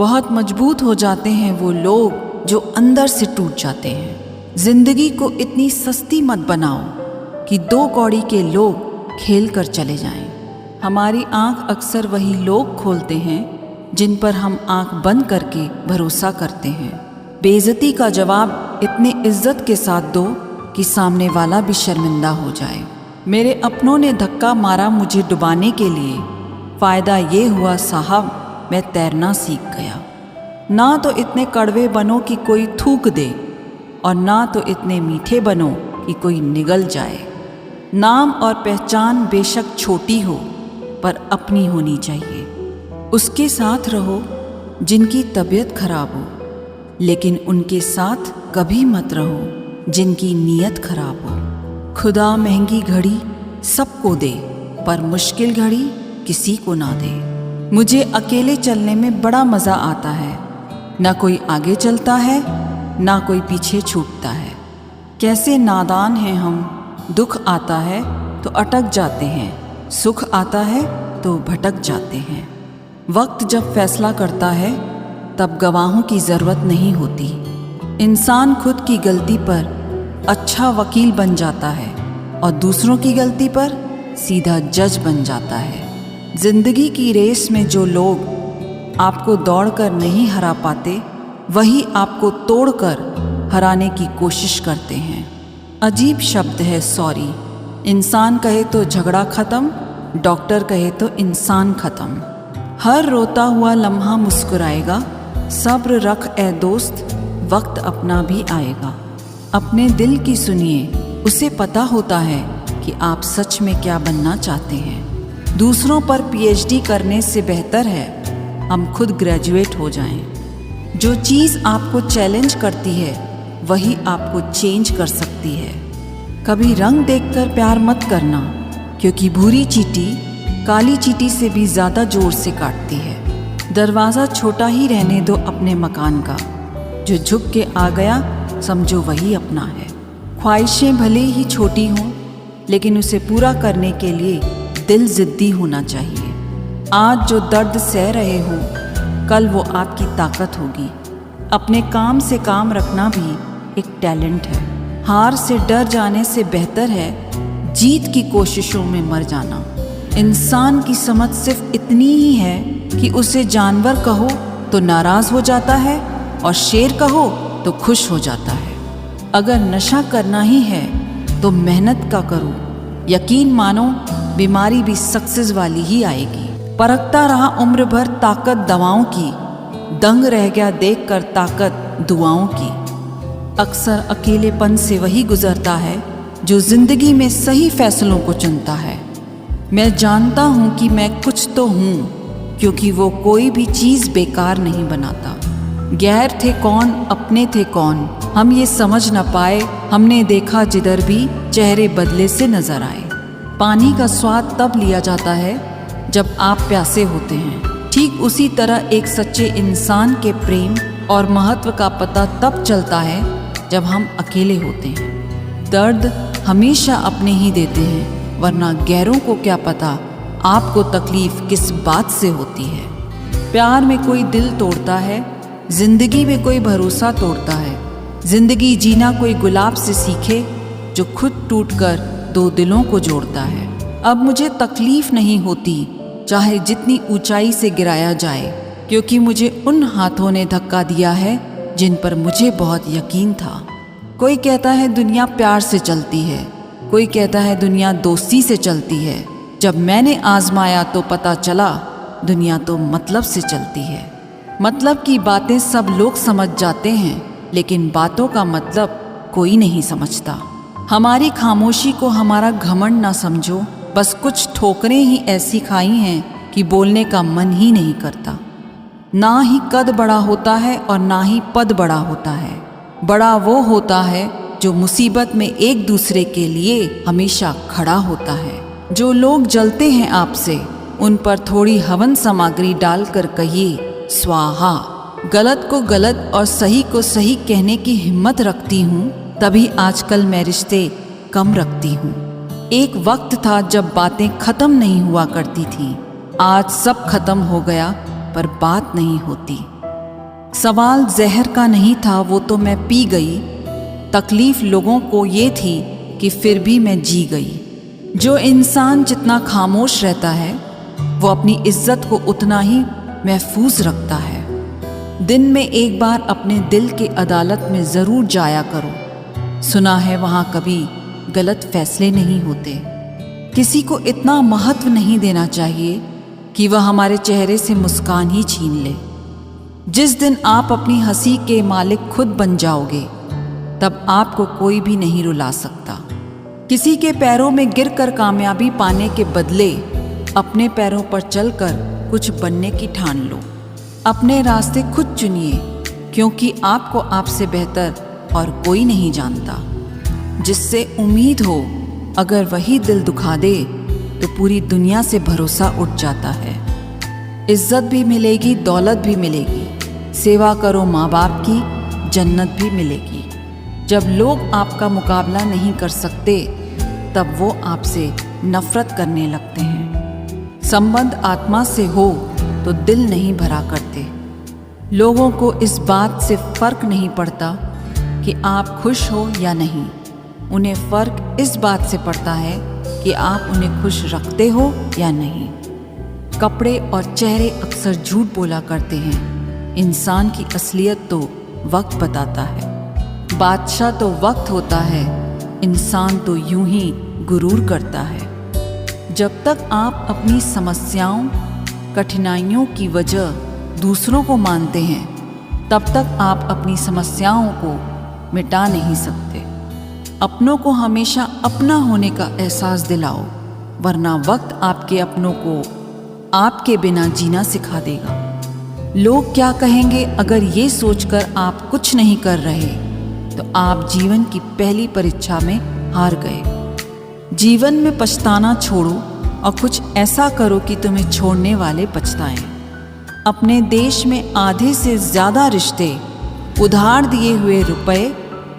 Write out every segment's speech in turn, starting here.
बहुत मजबूत हो जाते हैं वो लोग जो अंदर से टूट जाते हैं। जिंदगी को इतनी सस्ती मत बनाओ कि 2 कौड़ी के लोग खेल कर चले जाएं। हमारी आंख अक्सर वही लोग खोलते हैं जिन पर हम आंख बंद करके भरोसा करते हैं। बेइज्जती का जवाब इतने इज्जत के साथ दो कि सामने वाला भी शर्मिंदा हो जाए। मेरे अपनों ने धक्का मारा मुझे डुबाने के लिए, फ़ायदा ये हुआ साहब मैं तैरना सीख गया। ना तो इतने कड़वे बनो कि कोई थूक दे और ना तो इतने मीठे बनो कि कोई निगल जाए। नाम और पहचान बेशक छोटी हो पर अपनी होनी चाहिए। उसके साथ रहो जिनकी तबीयत खराब हो, लेकिन उनके साथ कभी मत रहो जिनकी नीयत खराब हो। खुदा महंगी घड़ी सबको दे पर मुश्किल घड़ी किसी को ना दे। मुझे अकेले चलने में बड़ा मज़ा आता है। ना कोई आगे चलता है ना कोई पीछे छूटता है। कैसे नादान हैं हम। दुख आता है तो अटक जाते हैं, सुख आता है तो भटक जाते हैं। वक्त जब फैसला करता है तब गवाहों की ज़रूरत नहीं होती। इंसान खुद की गलती पर अच्छा वकील बन जाता है और दूसरों की गलती पर सीधा जज बन जाता है। जिंदगी की रेस में जो लोग आपको दौड़कर नहीं हरा पाते, वही आपको तोड़कर हराने की कोशिश करते हैं। अजीब शब्द है सॉरी। इंसान कहे तो झगड़ा ख़त्म, डॉक्टर कहे तो इंसान ख़त्म। हर रोता हुआ लम्हा मुस्कुराएगा। सब्र रख ए दोस्त, वक्त अपना भी आएगा। अपने दिल की सुनिए, उसे पता होता है कि आप सच में क्या बनना चाहते हैं। दूसरों पर पीएचडी करने से बेहतर है हम खुद ग्रेजुएट हो जाएं। जो चीज़ आपको चैलेंज करती है वही आपको चेंज कर सकती है। कभी रंग देखकर प्यार मत करना, क्योंकि भूरी चींटी काली चींटी से भी ज़्यादा जोर से काटती है। दरवाज़ा छोटा ही रहने दो अपने मकान का। जो झुक के आ गया समझो वही अपना है। ख्वाहिशें भले ही छोटी हों, लेकिन उसे पूरा करने के लिए दिल ज़िद्दी होना चाहिए। आज जो दर्द सह रहे हो, कल वो आपकी ताकत होगी। अपने काम से काम रखना भी एक टैलेंट है। हार से डर जाने से बेहतर है जीत की कोशिशों में मर जाना। इंसान की समझ सिर्फ इतनी ही है कि उसे जानवर कहो तो नाराज़ हो जाता है और शेर कहो तो खुश हो जाता है। अगर नशा करना ही है तो मेहनत का करो। यकीन मानो बीमारी भी सक्सेस वाली ही आएगी। परखता रहा उम्र भर ताकत दवाओं की, दंग रह गया देखकर ताकत दुआओं की। अक्सर अकेलेपन से वही गुजरता है जो जिंदगी में सही फैसलों को चुनता है। मैं जानता हूँ कि मैं कुछ तो हूँ, क्योंकि वो कोई भी चीज़ बेकार नहीं बनाता। गैर थे कौन अपने थे कौन, हम ये समझ न पाए। हमने देखा जिधर भी चेहरे बदले से नजर आए। पानी का स्वाद तब लिया जाता है जब आप प्यासे होते हैं। ठीक उसी तरह एक सच्चे इंसान के प्रेम और महत्व का पता तब चलता है जब हम अकेले होते हैं। दर्द हमेशा अपने ही देते हैं, वरना गैरों को क्या पता आपको तकलीफ किस बात से होती है। प्यार में कोई दिल तोड़ता है, जिंदगी में कोई भरोसा तोड़ता है। जिंदगी जीना कोई गुलाब से सीखे जो खुद टूटकर 2 दिलों को जोड़ता है। अब मुझे तकलीफ नहीं होती चाहे जितनी ऊंचाई से गिराया जाए, क्योंकि मुझे उन हाथों ने धक्का दिया है जिन पर मुझे बहुत यकीन था। कोई कहता है दुनिया प्यार से चलती है, कोई कहता है दुनिया दोस्ती से चलती है। जब मैंने आजमाया तो पता चला दुनिया तो मतलब से चलती है। मतलब की बातें सब लोग समझ जाते हैं, लेकिन बातों का मतलब कोई नहीं समझता। हमारी खामोशी को हमारा घमंड ना समझो। बस कुछ ठोकरें ही ऐसी खाई हैं कि बोलने का मन ही नहीं करता। ना ही कद बड़ा होता है और ना ही पद बड़ा होता है। बड़ा वो होता है जो मुसीबत में एक दूसरे के लिए हमेशा खड़ा होता है। जो लोग जलते हैं आपसे, उन पर थोड़ी हवन सामग्री डालकर कहिए स्वाहा। गलत को गलत और सही को सही कहने की हिम्मत रखती हूँ, तभी आजकल मैं रिश्ते कम रखती हूँ। एक वक्त था जब बातें खत्म नहीं हुआ करती थीं। आज सब खत्म हो गया पर बात नहीं होती। सवाल जहर का नहीं था, वो तो मैं पी गई। तकलीफ लोगों को ये थी कि फिर भी मैं जी गई। जो इंसान जितना खामोश रहता है वो अपनी इज्जत को उतना ही महफूज रखता है। दिन में एक बार अपने दिल की अदालत में ज़रूर जाया करो। सुना है वहाँ कभी गलत फैसले नहीं होते। किसी को इतना महत्व नहीं देना चाहिए कि वह हमारे चेहरे से मुस्कान ही छीन ले। जिस दिन आप अपनी हंसी के मालिक खुद बन जाओगे, तब आपको कोई भी नहीं रुला सकता। किसी के पैरों में गिरकर कामयाबी पाने के बदले अपने पैरों पर चलकर कुछ बनने की ठान लो। अपने रास्ते खुद चुनिए, क्योंकि आपको आपसे बेहतर और कोई नहीं जानता। जिससे उम्मीद हो, अगर वही दिल दुखा दे तो पूरी दुनिया से भरोसा उठ जाता है। इज्जत भी मिलेगी, दौलत भी मिलेगी। सेवा करो माँ बाप की, जन्नत भी मिलेगी। जब लोग आपका मुकाबला नहीं कर सकते, तब वो आपसे नफरत करने लगते हैं। संबंध आत्मा से हो तो दिल नहीं भरा करते। लोगों को इस बात से फर्क नहीं पड़ता कि आप खुश हो या नहीं। उन्हें फर्क इस बात से पड़ता है कि आप उन्हें खुश रखते हो या नहीं। कपड़े और चेहरे अक्सर झूठ बोला करते हैं। इंसान की असलियत तो वक्त बताता है। बादशाह तो वक्त होता है, इंसान तो यूं ही गुरूर करता है। जब तक आप अपनी समस्याओं, कठिनाइयों की वजह दूसरों को मानते हैं, तब तक आप अपनी समस्याओं को मिटा नहीं सकते। अपनों को हमेशा अपना होने का एहसास दिलाओ, वरना वक्त आपके अपनों को आपके बिना जीना सिखा देगा। लोग क्या कहेंगे, अगर ये सोचकर आप कुछ नहीं कर रहे तो आप जीवन की पहली परीक्षा में हार गए। जीवन में पछताना छोड़ो और कुछ ऐसा करो कि तुम्हें छोड़ने वाले पछताएं। अपने देश में आधे से ज़्यादा रिश्ते उधार दिए हुए रुपए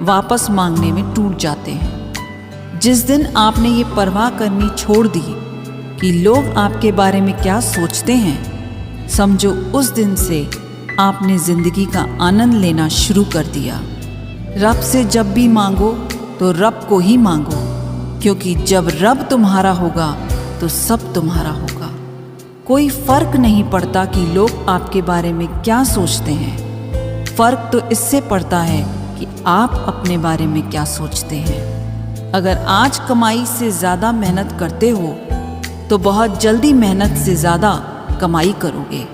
वापस मांगने में टूट जाते हैं। जिस दिन आपने ये परवाह करनी छोड़ दी कि लोग आपके बारे में क्या सोचते हैं, समझो उस दिन से आपने ज़िंदगी का आनंद लेना शुरू कर दिया। रब से जब भी मांगो तो रब को ही मांगो, क्योंकि जब रब तुम्हारा होगा तो सब तुम्हारा होगा। कोई फर्क नहीं पड़ता कि लोग आपके बारे में क्या सोचते हैं। फर्क तो इससे पड़ता है कि आप अपने बारे में क्या सोचते हैं। अगर आज कमाई से ज़्यादा मेहनत करते हो तो बहुत जल्दी मेहनत से ज़्यादा कमाई करोगे।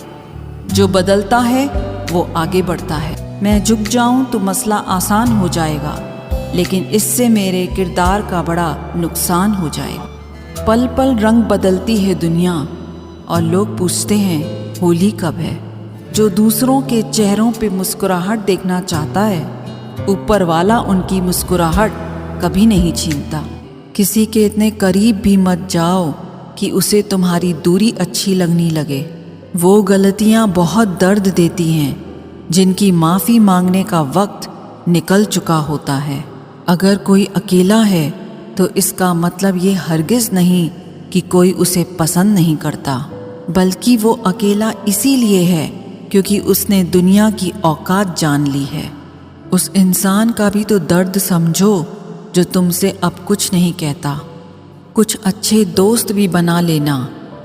जो बदलता है वो आगे बढ़ता है। मैं झुक जाऊं तो मसला आसान हो जाएगा, लेकिन इससे मेरे किरदार का बड़ा नुकसान हो जाएगा। पल पल रंग बदलती है दुनिया और लोग पूछते हैं होली कब है। जो दूसरों के चेहरों पे मुस्कुराहट देखना चाहता है, ऊपर वाला उनकी मुस्कुराहट कभी नहीं छीनता। किसी के इतने करीब भी मत जाओ कि उसे तुम्हारी दूरी अच्छी लगने लगे। वो गलतियाँ बहुत दर्द देती हैं जिनकी माफ़ी मांगने का वक्त निकल चुका होता है। अगर कोई अकेला है तो इसका मतलब ये हरगिज़ नहीं कि कोई उसे पसंद नहीं करता, बल्कि वो अकेला इसीलिए है क्योंकि उसने दुनिया की औकात जान ली है। उस इंसान का भी तो दर्द समझो जो तुमसे अब कुछ नहीं कहता। कुछ अच्छे दोस्त भी बना लेना,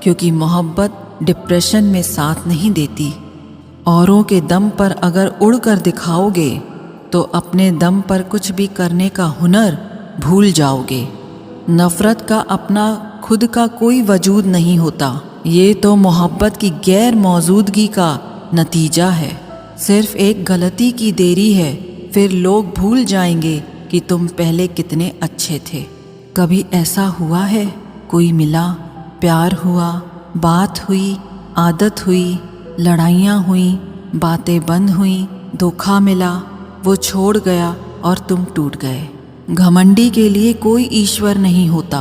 क्योंकि मोहब्बत डिप्रेशन में साथ नहीं देती। औरों के दम पर अगर उड़कर दिखाओगे तो अपने दम पर कुछ भी करने का हुनर भूल जाओगे। नफ़रत का अपना खुद का कोई वजूद नहीं होता। ये तो मोहब्बत की गैर मौजूदगी का नतीजा है। सिर्फ एक गलती की देरी है, फिर लोग भूल जाएंगे कि तुम पहले कितने अच्छे थे। कभी ऐसा हुआ है, कोई मिला, प्यार हुआ, बात हुई, आदत हुई, लड़ाइयाँ हुई, बातें बंद हुई, धोखा मिला, वो छोड़ गया और तुम टूट गए। घमंडी के लिए कोई ईश्वर नहीं होता,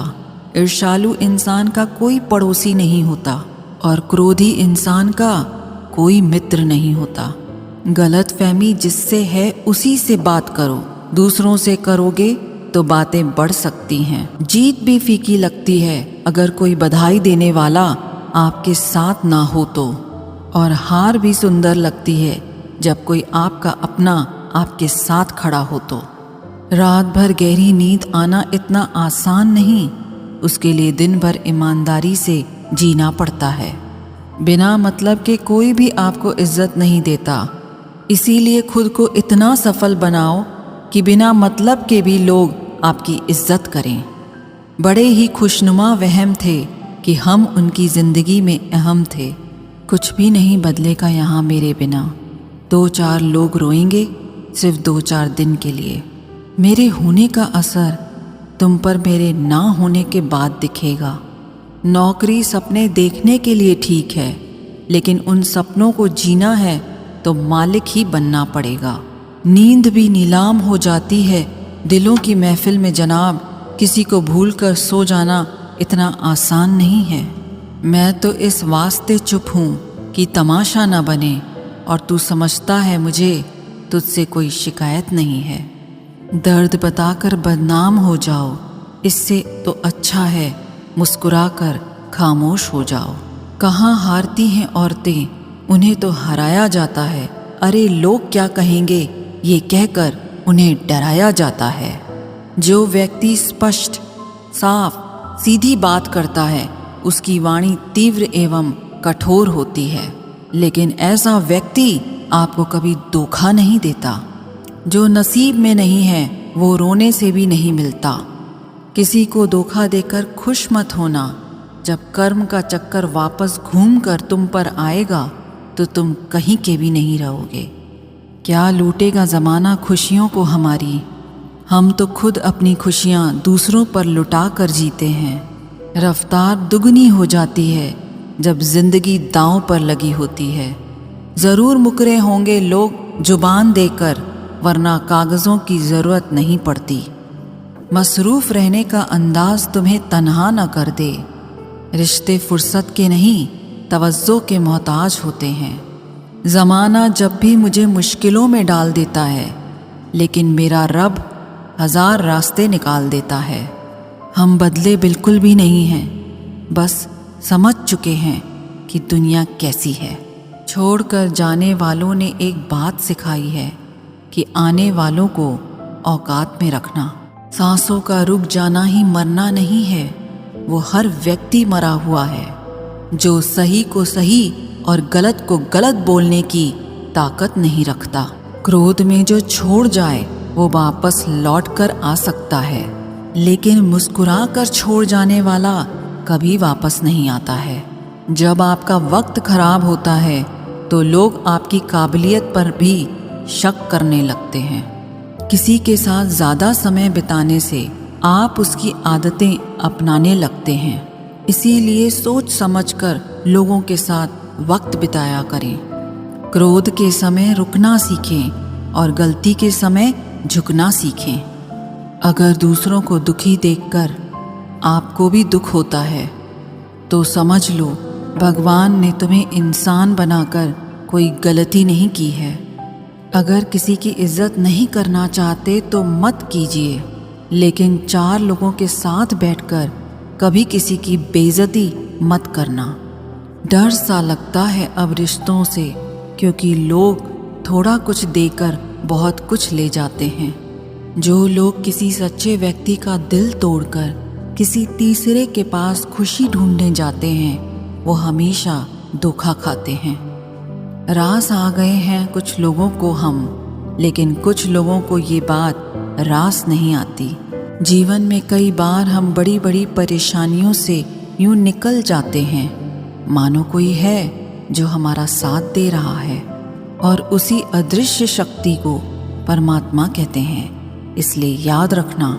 ईर्ष्यालु इंसान का कोई पड़ोसी नहीं होता और क्रोधी इंसान का कोई मित्र नहीं होता। गलतफहमी जिससे है उसी से बात करो, दूसरों से करोगे तो बातें बढ़ सकती हैं। जीत भी फीकी लगती है अगर कोई बधाई देने वाला आपके साथ ना हो तो, और हार भी सुंदर लगती है जब कोई आपका अपना आपके साथ खड़ा हो तो। रात भर गहरी नींद आना इतना आसान नहीं, उसके लिए दिन भर ईमानदारी से जीना पड़ता है। बिना मतलब के कोई भी आपको इज्जत नहीं देता, इसीलिए खुद को इतना सफल बनाओ कि बिना मतलब के भी लोग आपकी इज्जत करें। बड़े ही खुशनुमा वहम थे कि हम उनकी ज़िंदगी में अहम थे। कुछ भी नहीं बदलेगा यहाँ मेरे बिना। 2-4 लोग रोएंगे सिर्फ 2-4 दिन के लिए। मेरे होने का असर तुम पर मेरे ना होने के बाद दिखेगा। नौकरी सपने देखने के लिए ठीक है, लेकिन उन सपनों को जीना है तो मालिक ही बनना पड़ेगा। नींद भी नीलाम हो जाती है दिलों की महफिल में जनाब। किसी को भूल कर सो जाना इतना आसान नहीं है। मैं तो इस वास्ते चुप हूँ कि तमाशा न बने, और तू समझता है मुझे तुझसे कोई शिकायत नहीं है। दर्द बताकर बदनाम हो जाओ, इससे तो अच्छा है मुस्कुराकर खामोश हो जाओ। कहाँ हारती हैं औरतें, उन्हें तो हराया जाता है। अरे लोग क्या कहेंगे ये कहकर उन्हें डराया जाता है। जो व्यक्ति स्पष्ट, साफ, सीधी बात करता है उसकी वाणी तीव्र एवं कठोर होती है, लेकिन ऐसा व्यक्ति आपको कभी धोखा नहीं देता। जो नसीब में नहीं है वो रोने से भी नहीं मिलता। किसी को धोखा देकर खुश मत होना। जब कर्म का चक्कर वापस घूम कर तुम पर आएगा तो तुम कहीं के भी नहीं रहोगे। क्या लूटेगा ज़माना खुशियों को हमारी, हम तो खुद अपनी खुशियाँ दूसरों पर लुटा कर जीते हैं। रफ्तार दुगनी हो जाती है जब जिंदगी दांव पर लगी होती है। ज़रूर मुकरे होंगे लोग जुबान देकर, वरना कागज़ों की ज़रूरत नहीं पड़ती। मसरूफ़ रहने का अंदाज तुम्हें तन्हा न कर दे। रिश्ते फुर्सत के नहीं तवज्जो के मोहताज होते हैं। ज़माना जब भी मुझे मुश्किलों में डाल देता है, लेकिन मेरा रब 1000 रास्ते निकाल देता है। हम बदले बिल्कुल भी नहीं हैं, बस समझ चुके हैं कि दुनिया कैसी है। छोड़कर जाने वालों ने एक बात सिखाई है कि आने वालों को औकात में रखना। सांसों का रुक जाना ही मरना नहीं है, वो हर व्यक्ति मरा हुआ है जो सही को सही और गलत को गलत बोलने की ताकत नहीं रखता। क्रोध में जो छोड़ जाए वो वापस लौट कर आ सकता है, लेकिन मुस्कुरा कर छोड़ जाने वाला कभी वापस नहीं आता है। जब आपका वक्त खराब होता है तो लोग आपकी काबिलियत पर भी शक करने लगते हैं। किसी के साथ ज़्यादा समय बिताने से आप उसकी आदतें अपनाने लगते हैं। इसीलिए सोच समझकर लोगों के साथ वक्त बिताया करें। क्रोध के समय रुकना सीखें और गलती के समय झुकना सीखें। अगर दूसरों को दुखी देखकर आपको भी दुख होता है तो समझ लो भगवान ने तुम्हें इंसान बनाकर कोई गलती नहीं की है। अगर किसी की इज्जत नहीं करना चाहते तो मत कीजिए, लेकिन 4 लोगों के साथ बैठकर कभी किसी की बेइज्जती मत करना। डर सा लगता है अब रिश्तों से, क्योंकि लोग थोड़ा कुछ देकर बहुत कुछ ले जाते हैं। जो लोग किसी सच्चे व्यक्ति का दिल तोड़कर किसी तीसरे के पास खुशी ढूंढने जाते हैं वो हमेशा धोखा खाते हैं। रास आ गए हैं कुछ लोगों को हम, लेकिन कुछ लोगों को ये बात रास नहीं आती। जीवन में कई बार हम बड़ी बड़ी परेशानियों से यूं निकल जाते हैं मानो कोई है जो हमारा साथ दे रहा है, और उसी अदृश्य शक्ति को परमात्मा कहते हैं। इसलिए याद रखना,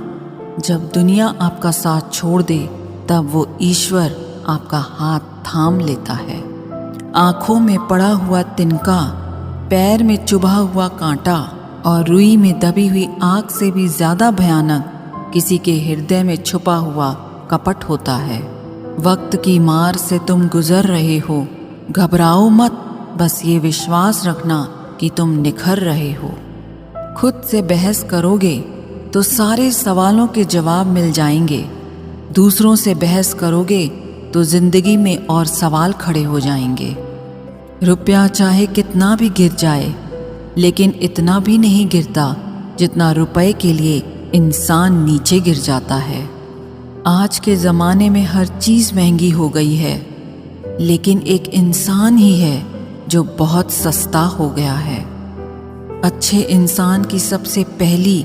जब दुनिया आपका साथ छोड़ दे तब वो ईश्वर आपका हाथ थाम लेता है। आँखों में पड़ा हुआ तिनका, पैर में चुभा हुआ कांटा और रुई में दबी हुई आग से भी ज़्यादा भयानक किसी के हृदय में छुपा हुआ कपट होता है। वक्त की मार से तुम गुजर रहे हो, घबराओ मत, बस ये विश्वास रखना कि तुम निखर रहे हो। खुद से बहस करोगे तो सारे सवालों के जवाब मिल जाएंगे। दूसरों से बहस करोगे तो जिंदगी में और सवाल खड़े हो जाएंगे। रुपया चाहे कितना भी गिर जाए, लेकिन इतना भी नहीं गिरता जितना रुपए के लिए इंसान नीचे गिर जाता है। आज के ज़माने में हर चीज़ महंगी हो गई है, लेकिन एक इंसान ही है जो बहुत सस्ता हो गया है। अच्छे इंसान की सबसे पहली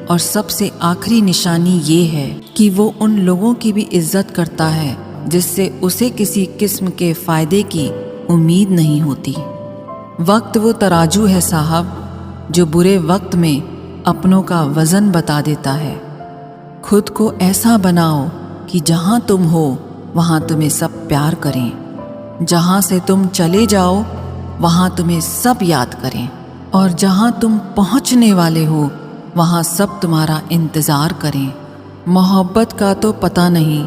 और सबसे आखिरी निशानी ये है कि वो उन लोगों की भी इज्जत करता है जिससे उसे किसी किस्म के फ़ायदे की उम्मीद नहीं होती। वक्त वो तराजू है साहब, जो बुरे वक्त में अपनों का वज़न बता देता है। खुद को ऐसा बनाओ कि जहाँ तुम हो वहाँ तुम्हें सब प्यार करें, जहाँ से तुम चले जाओ वहाँ तुम्हें सब याद करें, और जहाँ तुम पहुँचने वाले हो वहाँ सब तुम्हारा इंतज़ार करें। मोहब्बत का तो पता नहीं,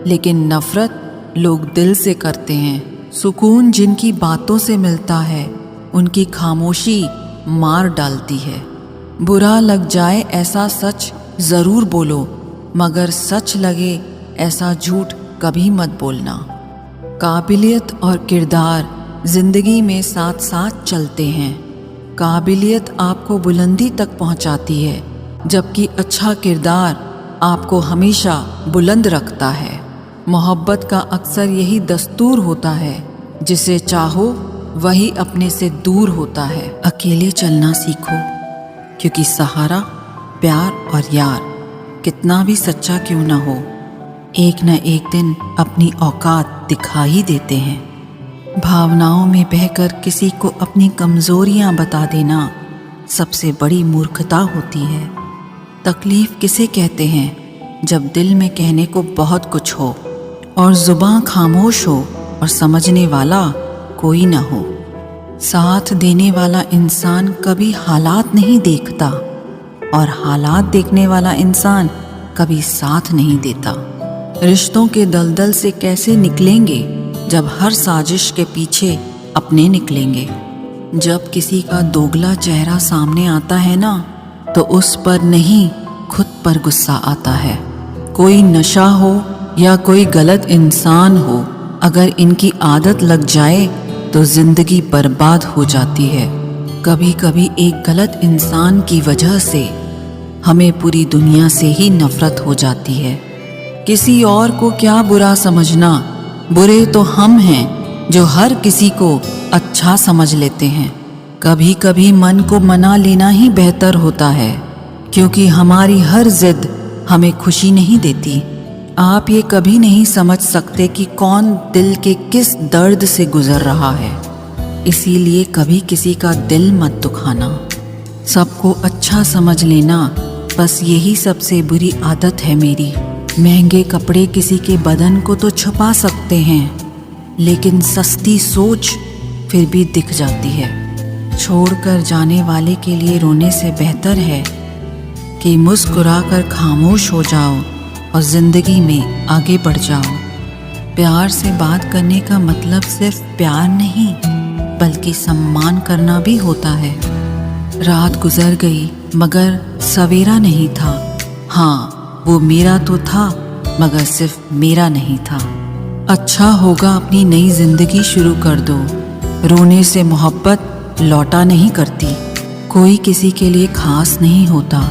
लेकिन नफ़रत लोग दिल से करते हैं। सुकून जिनकी बातों से मिलता है उनकी खामोशी मार डालती है। बुरा लग जाए ऐसा सच ज़रूर बोलो, मगर सच लगे ऐसा झूठ कभी मत बोलना। काबिलियत और किरदार ज़िंदगी में साथ साथ चलते हैं। काबिलियत आपको बुलंदी तक पहुंचाती है, जबकि अच्छा किरदार आपको हमेशा बुलंद रखता है। मोहब्बत का अक्सर यही दस्तूर होता है, जिसे चाहो वही अपने से दूर होता है। अकेले चलना सीखो, क्योंकि सहारा, प्यार और यार कितना भी सच्चा क्यों ना हो, एक न एक दिन अपनी औकात दिखा ही देते हैं। भावनाओं में बहकर किसी को अपनी कमज़ोरियां बता देना सबसे बड़ी मूर्खता होती है। तकलीफ़ किसे कहते हैं जब दिल में कहने को बहुत कुछ हो और ज़ुबान खामोश हो और समझने वाला कोई ना हो। साथ देने वाला इंसान कभी हालात नहीं देखता, और हालात देखने वाला इंसान कभी साथ नहीं देता। रिश्तों के दलदल से कैसे निकलेंगे जब हर साजिश के पीछे अपने निकलेंगे। जब किसी का दोगला चेहरा सामने आता है ना, तो उस पर नहीं खुद पर गुस्सा आता है। कोई नशा हो या कोई गलत इंसान हो, अगर इनकी आदत लग जाए तो जिंदगी बर्बाद हो जाती है। कभी कभी एक गलत इंसान की वजह से हमें पूरी दुनिया से ही नफरत हो जाती है। किसी और को क्या बुरा समझना, बुरे तो हम हैं जो हर किसी को अच्छा समझ लेते हैं। कभी कभी मन को मना लेना ही बेहतर होता है, क्योंकि हमारी हर जिद हमें खुशी नहीं देती। आप ये कभी नहीं समझ सकते कि कौन दिल के किस दर्द से गुजर रहा है, इसीलिए कभी किसी का दिल मत दुखाना। सबको अच्छा समझ लेना, बस यही सबसे बुरी आदत है मेरी। महंगे कपड़े किसी के बदन को तो छुपा सकते हैं, लेकिन सस्ती सोच फिर भी दिख जाती है। छोड़कर जाने वाले के लिए रोने से बेहतर है कि मुस्कुराकर खामोश हो जाओ और ज़िंदगी में आगे बढ़ जाओ। प्यार से बात करने का मतलब सिर्फ प्यार नहीं, बल्कि सम्मान करना भी होता है। रात गुजर गई मगर सवेरा नहीं था। हाँ, वो मेरा तो था मगर सिर्फ मेरा नहीं था। अच्छा होगा अपनी नई ज़िंदगी शुरू कर दो। रोने से मोहब्बत लौटा नहीं करती। कोई किसी के लिए खास नहीं होता।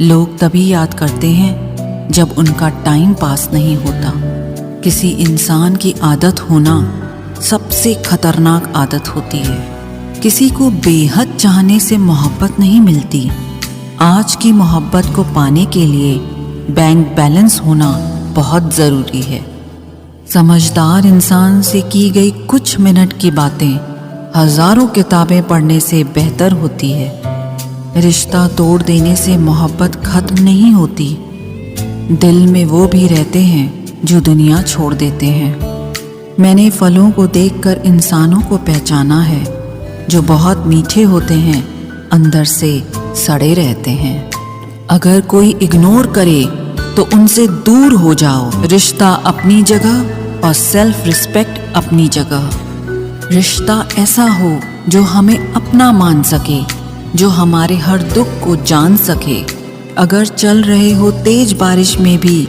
लोग तभी याद करते हैं जब उनका टाइम पास नहीं होता। किसी इंसान की आदत होना सबसे खतरनाक आदत होती है। किसी को बेहद चाहने से मोहब्बत नहीं मिलती। आज की मोहब्बत को पाने के लिए बैंक बैलेंस होना बहुत ज़रूरी है। समझदार इंसान से की गई कुछ मिनट की बातें हज़ारों किताबें पढ़ने से बेहतर होती है। रिश्ता तोड़ देने से मोहब्बत खत्म नहीं होती। दिल में वो भी रहते हैं जो दुनिया छोड़ देते हैं। मैंने फलों को देखकर इंसानों को पहचाना है, जो बहुत मीठे होते हैं, अंदर से सड़े रहते हैं। अगर कोई इग्नोर करे तो उनसे दूर हो जाओ। रिश्ता अपनी जगह और सेल्फ रिस्पेक्ट अपनी जगह। रिश्ता ऐसा हो जो हमें अपना मान सके, जो हमारे हर दुख को जान सके। अगर चल रहे हो तेज बारिश में भी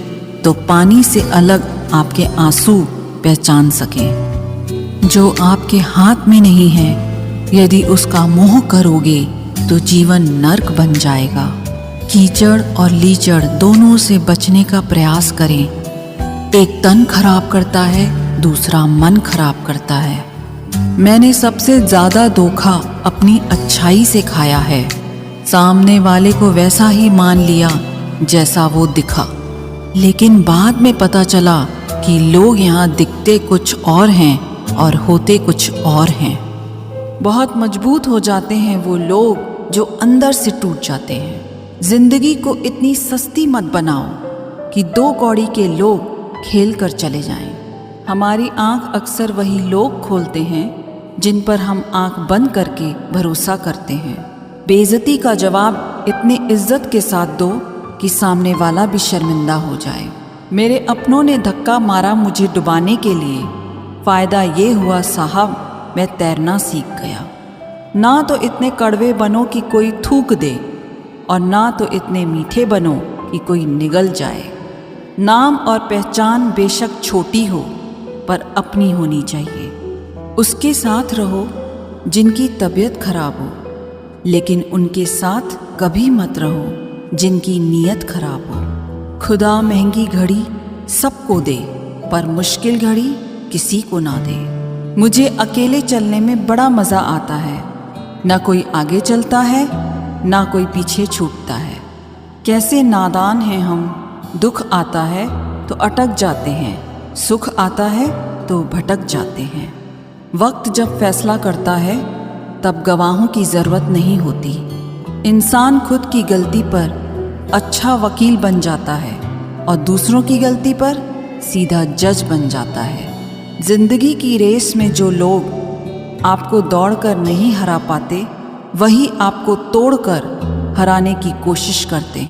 तो पानी से अलग आपके आंसू पहचान सकें। जो आपके हाथ में नहीं है, यदि उसका मोह करोगे तो जीवन नर्क बन जाएगा। कीचड़ और लीचड़ दोनों से बचने का प्रयास करें। एक तन खराब करता है, दूसरा मन खराब करता है। मैंने सबसे ज्यादा धोखा अपनी अच्छाई से खाया है। सामने वाले को वैसा ही मान लिया जैसा वो दिखा, लेकिन बाद में पता चला कि लोग यहाँ दिखते कुछ और हैं और होते कुछ और हैं। बहुत मजबूत हो जाते हैं वो लोग जो अंदर से टूट जाते हैं। जिंदगी को इतनी सस्ती मत बनाओ कि 2 कौड़ी के लोग खेल कर चले जाएं। हमारी आंख अक्सर वही लोग खोलते हैं जिन पर हम आंख बंद करके भरोसा करते हैं। बेइज्जती का जवाब इतने इज्जत के साथ दो कि सामने वाला भी शर्मिंदा हो जाए। मेरे अपनों ने धक्का मारा मुझे डुबाने के लिए। फ़ायदा ये हुआ साहब, मैं तैरना सीख गया। ना तो इतने कड़वे बनो कि कोई थूक दे, और ना तो इतने मीठे बनो कि कोई निगल जाए। नाम और पहचान बेशक छोटी हो, पर अपनी होनी चाहिए। उसके साथ रहो जिनकी तबीयत खराब हो, लेकिन उनके साथ कभी मत रहो जिनकी नीयत खराब हो। खुदा महंगी घड़ी सबको दे, पर मुश्किल घड़ी किसी को ना दे। मुझे अकेले चलने में बड़ा मज़ा आता है। ना कोई आगे चलता है, ना कोई पीछे छूटता है। कैसे नादान हैं हम। दुख आता है तो अटक जाते हैं, सुख आता है तो भटक जाते हैं। वक्त जब फैसला करता है तब गवाहों की ज़रूरत नहीं होती। इंसान खुद की गलती पर अच्छा वकील बन जाता है और दूसरों की गलती पर सीधा जज बन जाता है। जिंदगी की रेस में जो लोग आपको दौड़कर नहीं हरा पाते, वही आपको तोड़कर हराने की कोशिश करते।